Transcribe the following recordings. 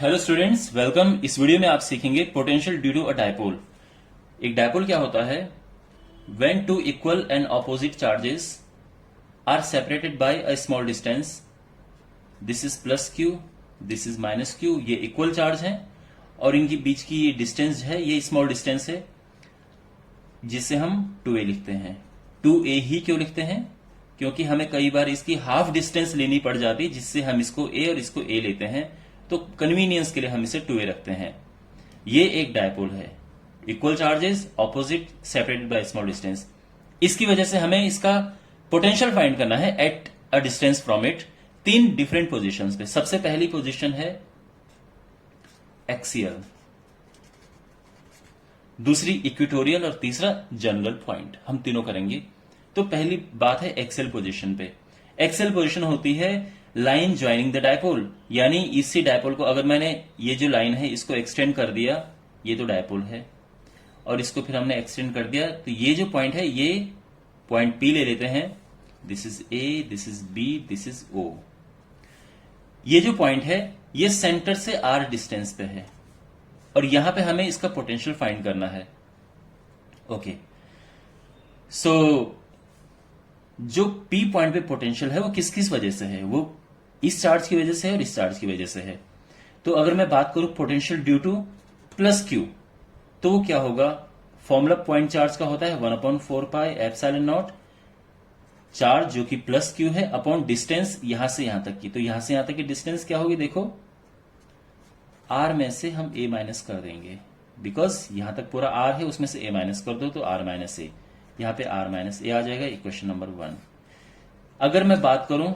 Hello students, welcome. इस video में आप सीखेंगे potential due to a dipole. एक डायपोल क्या होता है? When two equal and opposite charges are separated by a small distance, this is plus Q, this is minus Q. ये equal charge है और इनके बीच की ये डिस्टेंस है, ये स्मॉल डिस्टेंस है जिसे हम 2a लिखते हैं। 2a ही क्यों लिखते हैं? क्योंकि हमें कई बार इसकी हाफ डिस्टेंस लेनी पड़ जाती है, जिससे हम इसको a और इसको a लेते हैं। तो कन्वीनियंस के लिए हम इसे 2a रखते हैं। ये एक डायपोल है, equal charges, opposite, separated by small distance. इसकी वजह से हमें इसका पोटेंशियल फाइंड करना है at a distance from it, 3 different positions पे। सबसे पहली पोजीशन है एक्सियल, दूसरी इक्वेटोरियल और तीसरा जनरल पॉइंट। हम तीनों करेंगे। तो पहली बात है एक्सेल पोजीशन पे। एक्सेल पोजीशन होती है लाइन ज्वाइनिंग द डायपोल, यानी इसी डायपोल को अगर मैंने ये जो लाइन है इसको एक्सटेंड कर दिया, ये तो डायपोल है, और इसको फिर हमने एक्सटेंड कर दिया, तो ये जो पॉइंट है ये पॉइंट पी ले लेते हैं। This is A, this is B, this is O. ये जो पॉइंट है ये सेंटर से आर डिस्टेंस पे है और यहां पे हमें इसका पोटेंशियल फाइंड करना है। ओके, सो जो पी पॉइंट पे पोटेंशियल है वो किस किस वजह से है? वो इस चार्ज की वजह से है और इस चार्ज की वजह से है। तो अगर मैं बात करूं potential due two plus Q, तो वो क्या होगा? फॉर्मूला पॉइंट चार्ज का होता है 1/4 पाई एप्सिलॉन नॉट, चार्ज जो कि प्लस क्यू है, अपॉन डिस्टेंस यहां से यहां तक की। तो यहां से यहां तक की डिस्टेंस क्या होगी? देखो, आर में से हम ए माइनस कर देंगे, बिकॉज यहां तक पूरा आर है, उसमें से ए माइनस कर दो तो आर माइनस ए, यहां पे आर माइनस ए आ जाएगा। Equation number 1। अगर मैं बात करूं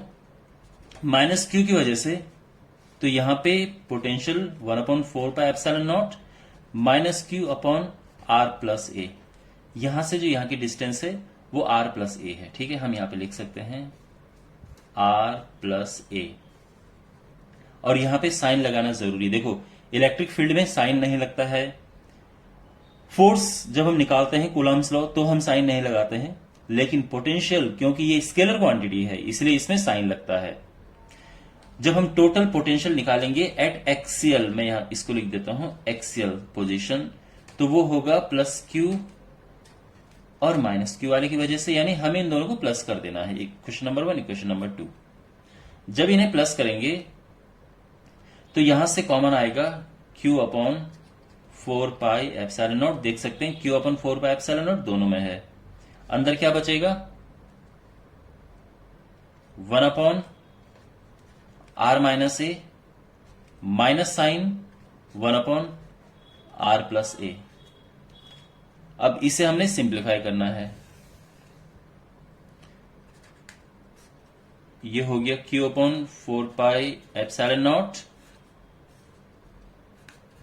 माइनस क्यू की वजह से, तो यहां पे potential 1/4 pi epsilon naught minus Q upon R plus A. यहां से जो यहां की डिस्टेंस है वो आर प्लस ए है। ठीक है, हम यहां पे लिख सकते हैं आर प्लस ए, और यहां पे साइन लगाना जरूरी। देखो, इलेक्ट्रिक फील्ड में साइन नहीं लगता है। फोर्स जब हम निकालते हैं कूलम्स लॉ तो हम साइन नहीं लगाते हैं, लेकिन पोटेंशियल क्योंकि ये स्केलर क्वांटिटी है इसलिए इसमें साइन लगता है। जब हम टोटल पोटेंशियल निकालेंगे एट एक्सियल, मैं यहां इसको लिख देता हूं एक्सियल पोजीशन, तो वो होगा प्लस क्यू और माइनस क्यू वाले की वजह से, यानी हमें इन दोनों को प्लस कर देना है। Equation number 1, equation number 2। जब इन्हें प्लस करेंगे तो यहां से कॉमन आएगा Q upon 4 pi epsilon naught. देख सकते हैं Q upon 4 pi epsilon naught दोनों में है। अंदर क्या बचेगा? 1 upon R minus A, minus sign 1 upon R plus A. अब इसे हमने सिंप्लीफाई करना है। ये हो गया Q upon 4 pi epsilon naught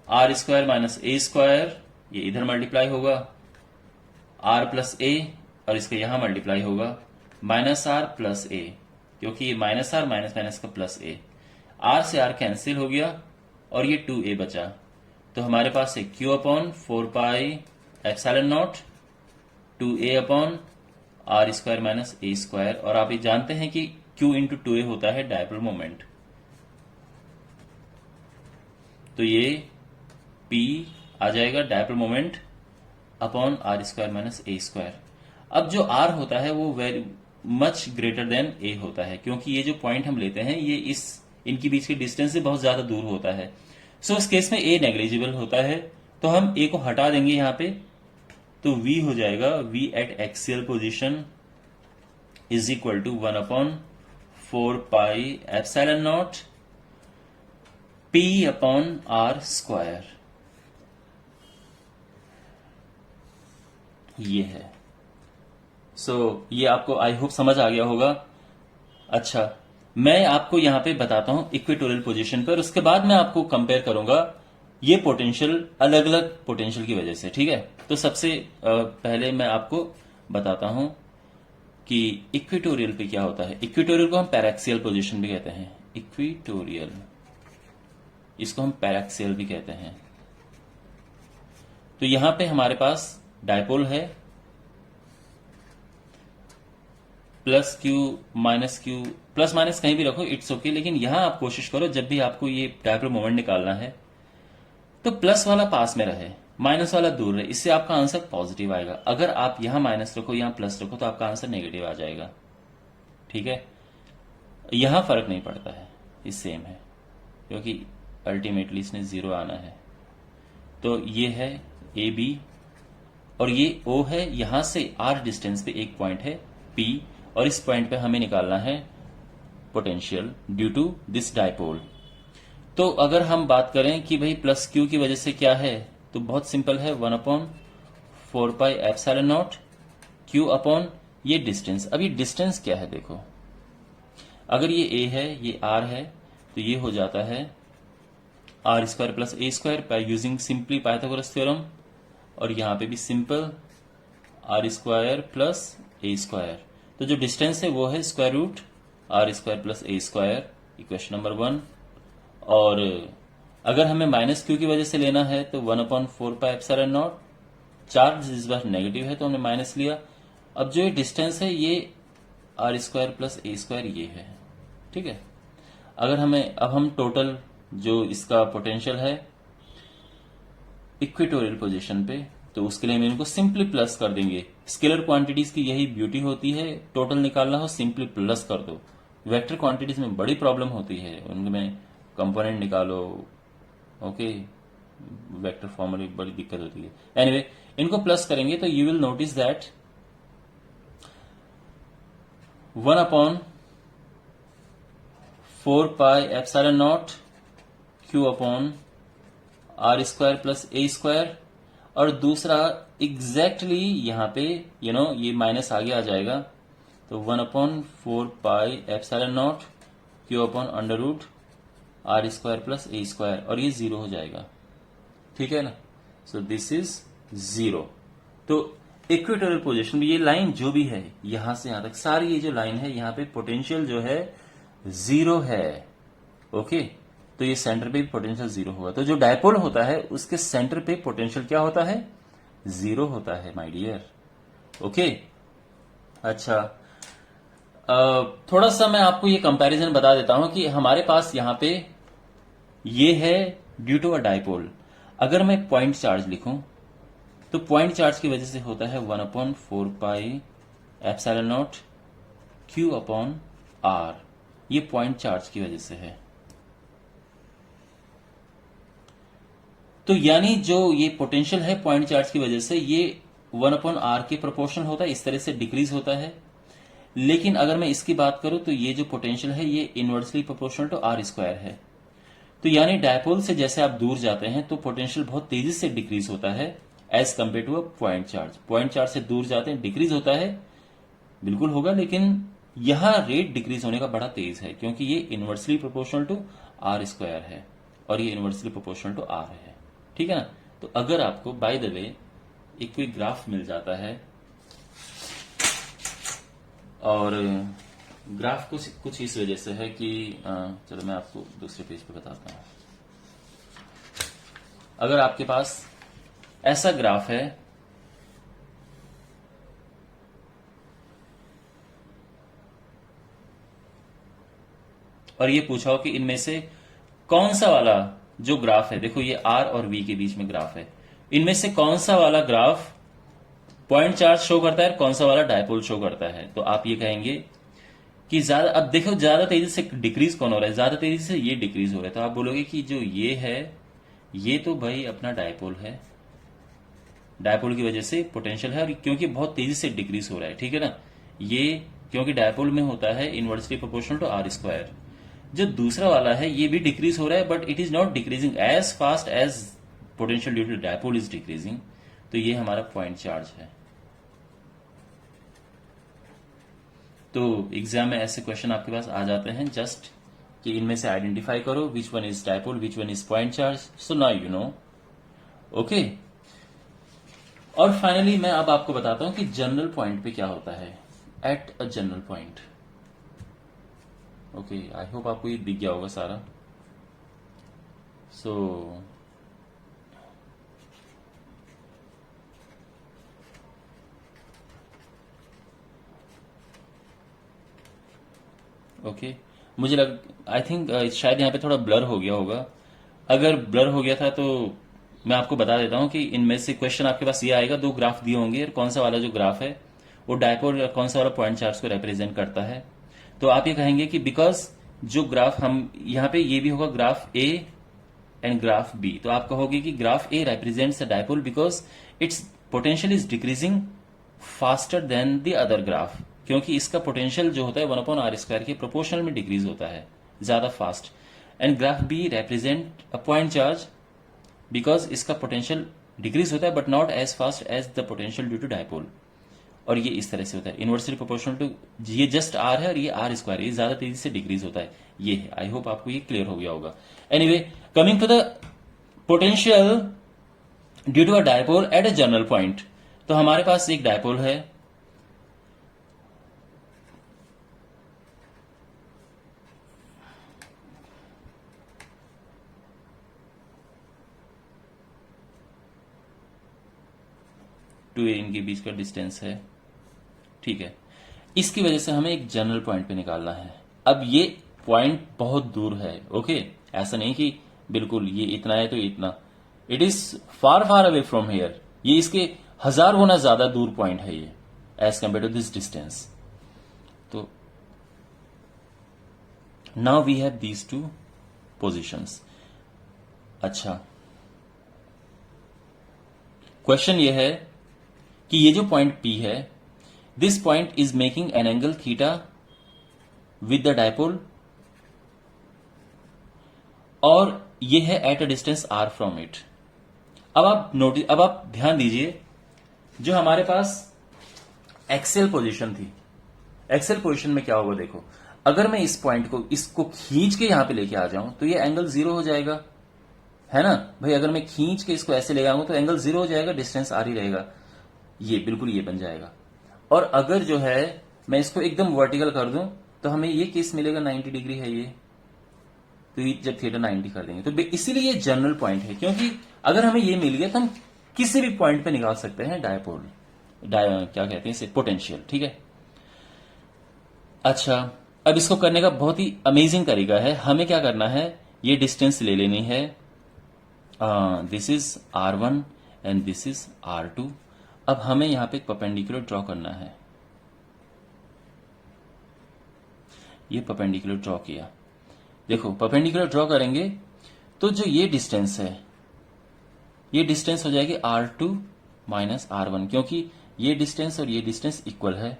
R square minus A square, ये इधर मल्टीप्लाई होगा, आर प्लस ए, और इसका यहां मल्टीप्लाई होगा माइनस आर प्लस ए, क्योंकि ये माइनस आर माइनस माइनस का प्लस ए। आर से आर कैंसिल हो गया और ये 2a बचा। तो हमारे पास है Q upon 4 pi epsilon naught 2a upon R square minus A square. और आप ये जानते हैं कि q इंटू 2a होता है डायपोल मोमेंट। तो ये p आ जाएगा dipole moment upon R square minus A square. अब जो r होता है वो very much greater than a होता है, क्योंकि ये जो पॉइंट हम लेते हैं ये इनकी बीच की डिस्टेंस से बहुत ज्यादा दूर होता है। सो इस केस में a नेग्लिजिबल होता है, तो हम a को हटा देंगे यहां पे, तो v हो जाएगा v at axial position is equal to 1/4 pi epsilon naught p upon R square. ये है। सो ये आपको आई होप समझ आ गया होगा। अच्छा, मैं आपको यहां पे बताता हूं इक्वेटोरियल पोजीशन पर, उसके बाद मैं आपको कंपेयर करूंगा ये पोटेंशियल अलग अलग पोटेंशियल की वजह से। ठीक है, तो सबसे पहले मैं आपको बताता हूं कि इक्वेटोरियल पे क्या होता है। इक्वेटोरियल को हम पैराक्सियल पोजीशन भी कहते हैं। इक्वेटोरियल, इसको हम पैराक्सियल भी कहते हैं। तो यहां पे हमारे पास डायपोल है, plus Q minus Q plus minus कहीं भी रखो, इट्स ओके, लेकिन यहां आप कोशिश करो जब भी आपको ये डायपोल मोमेंट निकालना है तो प्लस वाला पास में रहे, माइनस वाला दूर रहे, इससे आपका आंसर पॉजिटिव आएगा। अगर आप यहां माइनस रखो, यहां प्लस रखो, तो आपका आंसर नेगेटिव आ जाएगा। ठीक है, यहां फर्क नहीं पड़ता है, ये सेम है, क्योंकि अल्टीमेटली इसने जीरो आना है। तो ये है ए बी और ये ओ है, यहां से आर डिस्टेंस पे एक पॉइंट है पी, और इस पॉइंट पे हमें निकालना है potential due to this dipole. तो अगर हम बात करें कि भाई प्लस क्यू की वजह से क्या है, तो बहुत सिंपल है, 1/4πε0 क्यू अपॉन ये डिस्टेंस। अब ये डिस्टेंस क्या है देखो, अगर ये ए है, ये आर है, तो ये हो जाता है R square plus A square by using simply Pythagoras theorem, और यहां पे भी simple R square plus A square. तो जो डिस्टेंस है वो है square root R square plus A square, equation number 1। और अगर हमें माइनस क्यू की वजह से लेना है तो 1/4πε0, चार्ज इस बार नेगेटिव है तो हमने माइनस लिया। अब जो ये डिस्टेंस है ये R square plus A square ये है। ठीक है, अगर हमें अब हम टोटल जो इसका पोटेंशियल है इक्वेटोरियल पोजीशन पे, तो उसके लिए हम इनको सिंपली प्लस कर देंगे। स्केलर क्वांटिटीज की यही ब्यूटी होती है, टोटल निकालना हो सिंपली प्लस कर दो। वेक्टर क्वांटिटीज में बड़ी प्रॉब्लम होती है, उनमें कंपोनेंट निकालो, ओके, वेक्टर फॉर्म में बड़ी दिक्कत होती है। एनीवे, इनको प्लस करेंगे तो you will notice that 1/4πε0 Q upon R square plus A square, और दूसरा एग्जैक्टली यहां पे ये माइनस आगे आ जाएगा, तो 1/4πε0 Q upon under root R square plus A square, और ये जीरो हो जाएगा। ठीक है ना, सो दिस इज जीरो। तो इक्वेटोरियल पोजीशन में ये लाइन जो भी है यहां से यहां तक सारी ये जो लाइन है, यहां पे पोटेंशियल जो है जीरो है। ओके, तो ये सेंटर पे भी पोटेंशियल जीरो होगा। तो जो डायपोल होता है उसके सेंटर पे पोटेंशियल क्या होता है, जीरो होता है माय डियर। ओके, अच्छा, थोड़ा सा मैं आपको ये कंपैरिजन बता देता हूं कि हमारे पास यहां पे ये है ड्यू टू अ डायपोल। अगर मैं पॉइंट चार्ज लिखूं तो पॉइंट चार्ज की वजह से होता है 1/4πε0 क्यू अपॉन आर, ये पॉइंट चार्ज की वजह से है। तो यानी जो ये पोटेंशियल है पॉइंट चार्ज की वजह से ये 1/r के प्रोपोर्शनल होता है, इस तरह से डिक्रीज होता है। लेकिन अगर मैं इसकी बात करूं तो ये जो पोटेंशियल है ये inversely proportional to R square है। तो यानी डायपोल से जैसे आप दूर जाते हैं तो पोटेंशियल बहुत तेजी से डिक्रीज होता है as compare to a point charge. Point charge से दूर जाते हैं डिक्रीज होता है, बिल्कुल होगा, लेकिन यहां रेट डिक्रीज होने का बड़ा तेज है क्योंकि ये inversely proportional to R square है और ये इनवर्सली प्रोपोर्शनल टू आर है। ठीक है ना, तो अगर आपको बाय द वे एक कोई ग्राफ मिल जाता है, और ग्राफ कुछ इस वजह से है कि चलो मैं आपको दूसरे पेज पे बताता हूं। अगर आपके पास ऐसा ग्राफ है, और ये पूछा हो कि इनमें से कौन सा वाला जो ग्राफ है, देखो ये आर और वी के बीच में ग्राफ है, इनमें से कौन सा वाला ग्राफ पॉइंट चार्ज शो करता है, कौन सा वाला डायपोल शो करता है, तो आप ये कहेंगे कि ज्यादा, अब देखो ज्यादा तेजी से डिक्रीज कौन हो रहा है, ज्यादा तेजी से ये डिक्रीज हो रहा है। तो आप बोलोगे कि जो ये है ये तो भाई अपना डायपोल है, डायपोल की वजह से पोटेंशियल है, और क्योंकि बहुत तेजी से डिक्रीज हो रहा है। ठीक है ना, ये क्योंकि डायपोल में होता है inversely proportional to R square. जो दूसरा वाला है ये भी डिक्रीज हो रहा है, but it is not decreasing as fast as potential due to dipole is decreasing. तो ये हमारा पॉइंट चार्ज है। तो एग्जाम में ऐसे क्वेश्चन आपके पास आ जाते हैं, जस्ट कि इनमें से आइडेंटिफाई करो which one is dipole, which one is point charge. So now you know. Okay, और फाइनली मैं अब आपको बताता हूं कि जनरल पॉइंट पे क्या होता है at a general point. Okay, I hope आपको ये दिख गया होगा सारा। सो ओके, मुझे आई थिंक शायद यहाँ पे थोड़ा ब्लर हो गया होगा। अगर ब्लर हो गया था तो मैं आपको बता देता हूँ कि इनमें से क्वेश्चन आपके पास ये आएगा, दो ग्राफ दिए होंगे और कौन सा वाला जो ग्राफ है वो डायपोल या कौन सा वाला पॉइंट चार्ज को रिप्रेजेंट करता है। तो आप ये कहेंगे कि बिकॉज जो ग्राफ हम यहाँ पे ये भी होगा graph A and graph B, तो आप कहोगे कि graph A represents a dipole because its potential is decreasing faster than the other graph, क्योंकि इसका पोटेंशियल जो होता है 1/r² के प्रोपोर्शनल में डिक्रीज होता है ज्यादा fast. And graph B represent a point charge because इसका पोटेंशियल डिक्रीज होता है but not as fast as the potential due to dipole. और ये इस तरह से होता है इनवर्सली प्रोपोर्शनल टू, ये जस्ट आर है और ये r², ये ज्यादा तेजी से डिक्रीज होता है। ये है, आई होप आपको ये क्लियर हो गया होगा। Anyway, coming to the potential due to a dipole at a general point, तो हमारे पास एक डायपोल है, टू इनके बीच का डिस्टेंस है, ठीक है। इसकी वजह से हमें एक जनरल पॉइंट पे निकालना है। अब ये पॉइंट बहुत दूर है, ओके, ऐसा नहीं कि बिल्कुल ये इतना है तो इतना, it is far far away from here, ये इसके 1000 गुना ज्यादा दूर पॉइंट है ये as compare to this distance. तो now we have these two positions. अच्छा, क्वेश्चन ये है कि ये जो पॉइंट P है, this point is making an angle theta with the dipole, और ये है at a distance r from it. अब आप ध्यान दीजिए, जो हमारे पास एक्सेल पोजीशन थी, एक्सेल पोजीशन में क्या होगा देखो, अगर मैं इस पॉइंट को इसको खींच के यहां पे लेके आ जाऊं तो ये एंगल 0 हो जाएगा, है ना भाई। अगर मैं खींच के इसको ऐसे ले आऊंगा तो एंगल 0 हो जाएगा, डिस्टेंस r ही रहेगा, ये बिल्कुल ये बन जाएगा। और अगर जो है मैं इसको एकदम वर्टिकल कर दूं तो हमें ये केस मिलेगा 90 डिग्री है ये, तो ये जब थीटा 90 कर देंगे तो इसीलिए ये जनरल पॉइंट है, क्योंकि अगर हमें ये मिल गया तो हम किसी भी पॉइंट पे निकाल सकते हैं डायपोल, क्या कहते हैं इसे, पोटेंशियल, ठीक है। अच्छा, अब इसको करने का बहुत ही अमेजिंग तरीका है। हमें क्या करना है, ये डिस्टेंस ले लेनी है, this is r1 and this is r2। अब हमें यहां पे एक परपेंडिकुलर ड्रॉ करना है, ये परपेंडिकुलर ड्रॉ किया, देखो परपेंडिकुलर ड्रॉ करेंगे तो जो ये डिस्टेंस है, ये डिस्टेंस हो जाएगी r2 माइनस r1, क्योंकि ये डिस्टेंस और ये डिस्टेंस इक्वल है,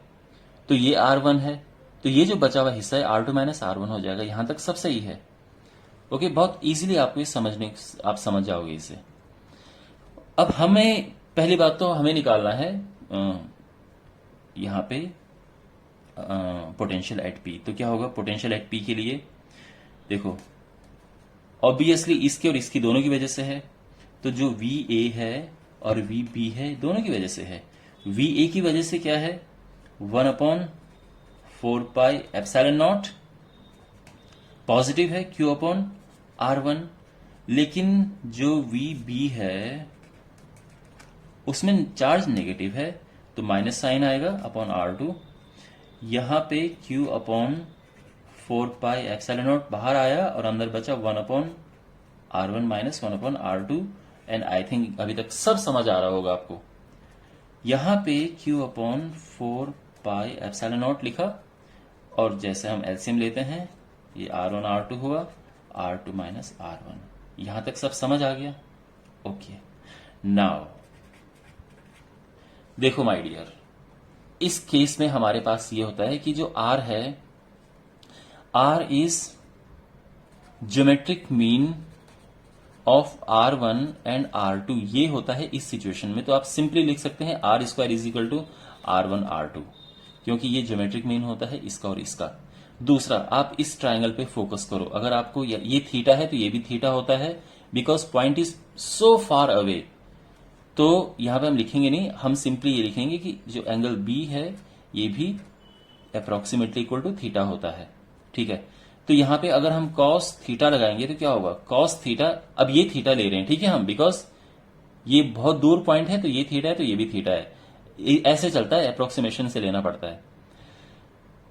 तो ये r1 है, तो ये जो बचा हुआ हिस्सा है r2 माइनस r1 हो जाएगा। यहां तक सब सही है, ओके, बहुत इजीली आपको ये आप समझ जाओगे इसे। अब हमें पहली बात तो हमें निकालना है यहां पे पोटेंशियल एट पी। तो क्या होगा पोटेंशियल एट पी के लिए, देखो ऑब्वियसली इसके और इसकी दोनों की वजह से है, तो जो वी ए है और वी बी है दोनों की वजह से है। वी ए की वजह से क्या है, 1/4πε0 पॉजिटिव है Q/R1, लेकिन जो वी बी है उसमें चार्ज नेगेटिव है, तो माइनस साइन आएगा अपॉन R2। यहां पे Q/4πε0 बाहर आया और अंदर बचा 1/R1 minus 1/R2। And I think अभी तक सब समझ आ रहा होगा आपको। यहां पे Q/4πε0 लिखा, और जैसे हम एलसीएम लेते हैं, ये R1 R2 हुआ, R2 माइनस R1। यहां तक सब समझ आ गया, ओके। नाउ देखो माय डियर, इस केस में हमारे पास ये होता है कि जो R है, R is geometric mean of R1 and R2, ये होता है इस सिचुएशन में। तो आप सिंपली लिख सकते हैं R² is equal to R1 R2, क्योंकि ये ज्योमेट्रिक मीन होता है इसका और इसका। दूसरा, आप इस ट्राइंगल पे फोकस करो, अगर आपको ये थीटा है तो ये भी थीटा होता है, because point is so far away. तो यहां पे हम लिखेंगे नहीं, हम सिंपली ये लिखेंगे कि जो एंगल बी है ये भी अप्रोक्सीमेटली इक्वल टू थीटा होता है, ठीक है। तो यहां पे अगर हम कॉस थीटा लगाएंगे तो क्या होगा, कॉस थीटा, अब ये थीटा ले रहे हैं, ठीक है हम, बिकॉज ये बहुत दूर पॉइंट है, तो ये थीटा है तो ये भी थीटा है, ऐसे चलता है, अप्रोक्सीमेशन से लेना पड़ता है।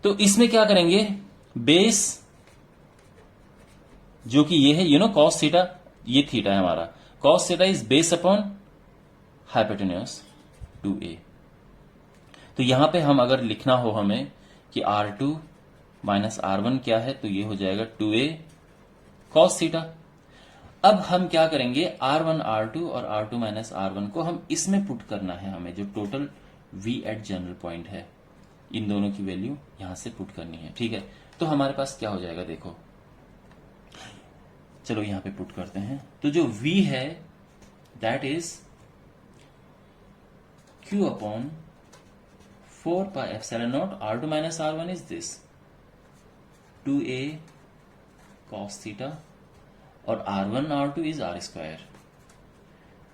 तो इसमें क्या करेंगे, बेस जो कि ये है कॉस थीटा, ये थीटा है हमारा, cos theta is base upon hypotenuse 2a। तो यहां पे हम अगर लिखना हो हमें कि R2 माइनस R1 क्या है, तो ये हो जाएगा 2a कॉस थीटा। अब हम क्या करेंगे, R1 R2 और R2 माइनस R1 को हम इसमें पुट करना है, हमें जो total V at general point है, इन दोनों की वैल्यू यहां से पुट करनी है। ठीक है, तो हमारे पास क्या हो जाएगा, देखो चलो यहां पे पुट करते हैं। तो जो V है that is Q upon 4 pi epsilon not R2 minus R1 is this 2a cos theta, और R1 R2 is R square.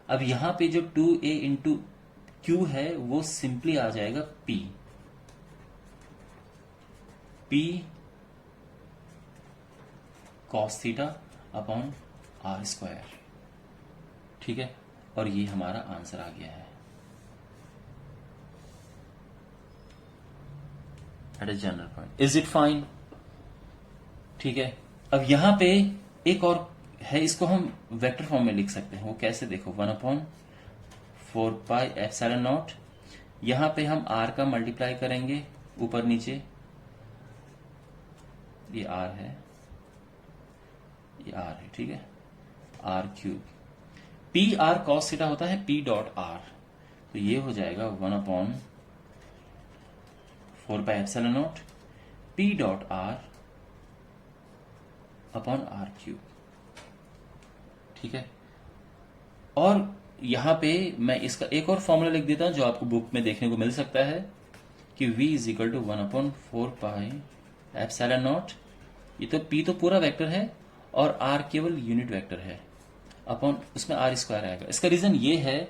अब यहां पे जो 2a इंटू Q है वो सिंपली आ जाएगा P cos theta upon R square. ठीक है, और ये हमारा आंसर आ गया है at a general point. Is it fine? ठीक है, अब यहां पे एक और है, इसको हम वेक्टर फॉर्म में लिख सकते हैं। वो कैसे, देखो 1 अपॉन 4 पाई एप्सिलॉन नॉट, यहां पे हम r का मल्टीप्लाई करेंगे ऊपर नीचे, ये r है, ये r है, ठीक है, r cube, P R cos theta होता है p डॉट r, तो ये हो जाएगा 1 अपॉन 4 pi epsilon naught p dot r upon r cube. ठीक है, और यहां पे मैं इसका एक और फॉर्मूला लिख देता हूं जो आपको बुक में देखने को मिल सकता है कि v इज इक्वल टू 1 अपॉन 4 पाई एप्सिलॉन नॉट, ये तो p तो पूरा वेक्टर है और r केवल यूनिट वेक्टर है, अपॉन उसमें r स्क्वायर आएगा। इसका रीजन ये है,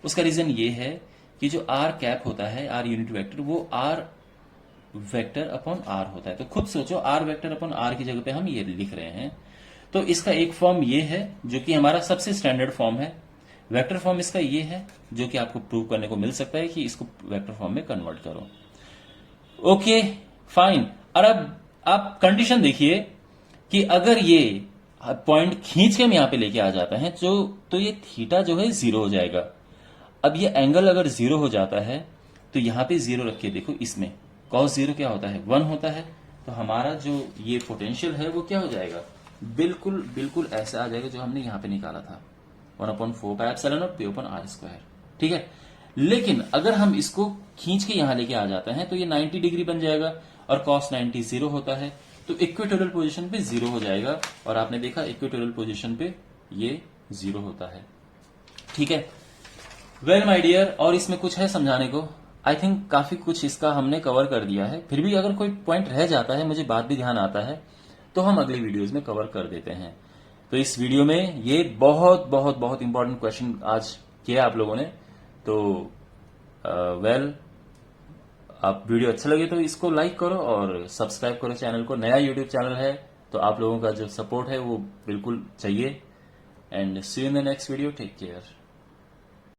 उसका रीजन ये है कि जो r कैप होता है, r यूनिट वेक्टर, वो r वेक्टर अपॉन r होता है। तो खुद सोचो, r वेक्टर अपॉन r की जगह पे हम ये लिख रहे हैं। तो इसका एक फॉर्म ये है जो कि हमारा सबसे स्टैंडर्ड फॉर्म है, वेक्टर फॉर्म इसका ये है जो कि आपको प्रूव करने को मिल सकता है कि इसको वेक्टर फॉर्म में कन्वर्ट करो। Okay fine. और अब आप कंडीशन देखिए कि अगर ये पॉइंट खींच के हम यहां पे लेके आ जाते हैं तो ये थीटा जो है 0 हो जाएगा। अब ये एंगल अगर 0 हो जाता है तो यहां पे 0 रख के देखो, इसमें cos 0 क्या होता है, 1 होता है। तो हमारा जो ये पोटेंशियल है वो क्या हो जाएगा, बिल्कुल बिल्कुल ऐसे आ जाएगा जो हमने यहां पे निकाला था, 1/4 pi epsilon naught p upon r square. ठीक है, लेकिन अगर हम इसको खींच के यहां लेके आ जाते हैं तो ये 90 डिग्री बन जाएगा और cos 90 0 होता है, तो इक्वेटोरियल पोजीशन पे 0 हो जाएगा। और आपने देखा इक्वेटोरियल पोजीशन पे ये 0 होता है। ठीक है, वेल माय डियर, और इसमें कुछ है समझाने को? आई थिंक काफी कुछ इसका हमने कवर कर दिया है। फिर भी अगर कोई पॉइंट रह जाता है, मुझे बात भी ध्यान आता है, तो हम अगली वीडियोस में कवर कर देते हैं। तो इस वीडियो में ये बहुत बहुत बहुत इंपॉर्टेंट क्वेश्चन आज किया आप लोगों ने। तो वेल, आप वीडियो अच्छा लगे तो इसको लाइक करो और सब्सक्राइब करो चैनल को। नया यूट्यूब चैनल है तो आप लोगों का जो सपोर्ट है वो बिल्कुल चाहिए। And see you in the next video, take care.